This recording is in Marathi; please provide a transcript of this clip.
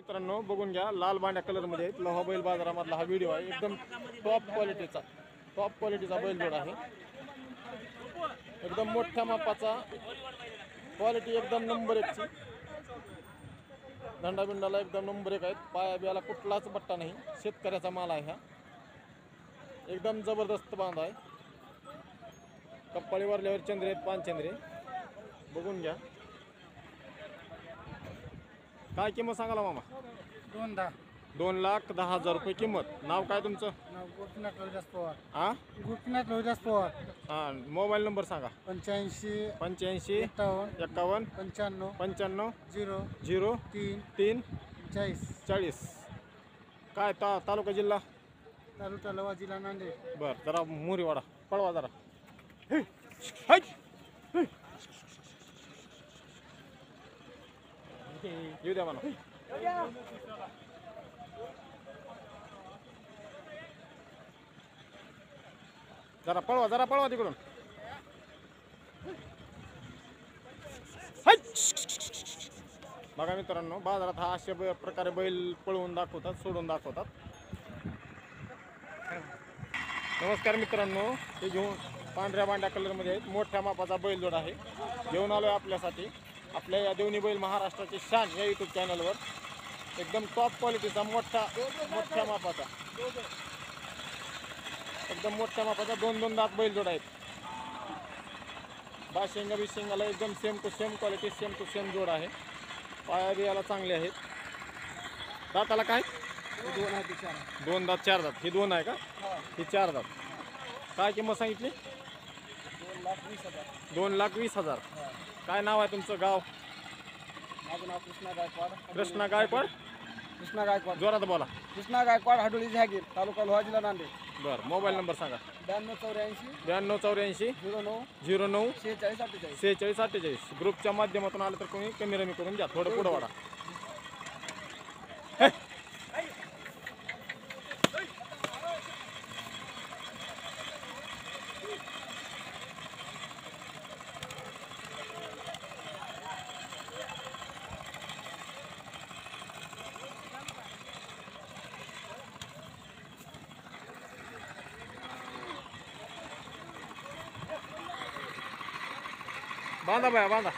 मित्रांनो बघून घ्या, लाल बांड्या कलर मध्ये लोहा बैल बाजारामधला हा व्हिडिओ आहे। एकदम टॉप क्वालिटीचा बैलजोड आहे। एकदम मोठ्या मापाचा, क्वालिटी एकदम नंबर 1 ची। धंडा बिंडाला एकदम नंबर 1 आहेत। पाया बियाला कुठलाच बट्टा नाही, शेतकऱ्याचा माल आहे हा। एकदम जबरदस्त बांध आहे। कप्पाळी वरल्यावर चंद्रे आहेत, 5 चंद्रे बघून घ्या। काय किंमत सांगाला मामा? 2,10,000 रुपये किंमत। नाव काय तुमचं? गोपीनाथ लोहिदास पवार। हा, गोपीनाथ लोहिदास पवार। हा, मोबाईल नंबर सांगा। 85 85 51 51 95 95 0 0 3 3 40। काय तालुका जिल्हा? तालुका लोहा, जिल्हा नांदेड। बर, जरा मोरीवाडा पळवा जरा। येऊ द्या मला। जरा पळवा तिकडून। बघा मित्रांनो, बाजारात हा अशा प्रकारे बैल पळवून दाखवतात, सोडून दाखवतात। नमस्कार मित्रांनो, हे घेऊन पांढऱ्या बांड्या कलर मध्ये आहेत। मोठ्या मापाचा बैलजोड आहे, घेऊन आलोय आपल्यासाठी। आपल्या या देवणी बैल महाराष्ट्राची शान या यूट्यूब चॅनलवर एकदम टॉप क्वालिटीचा मोठ्या मापाचा एकदम मोठ्या मापाचा 2 दात बैलजोड आहेत। बाशिंगा बिशिंगाला एकदम same to same quality, same to same जोड आहे। पाया बियाला चांगले आहेत। दाताला काय? 2 दात 4 दात। ही 2 आहे का? ही 4 दात। काय किंमत सांगितली? 2,20,000। काय नाव आहे तुमचं? गाव? माझं नाव कृष्णा गायकवाड। कृष्णा गायकवाड। कृष्णा गायकवाड, जोरात बोला। कृष्णा गायकवाड, हाडोळी जहागीर, तालुका लोहा, जिल्हा नांदेड। बरं, मोबाईल नंबर सांगा। 9284 9284 09 09 46 46 48। ग्रुपच्या माध्यमातून आलं तर कोणी कमी रमी करून द्या, थोडं पुढं वाढा। बांधा बाया, बांधा।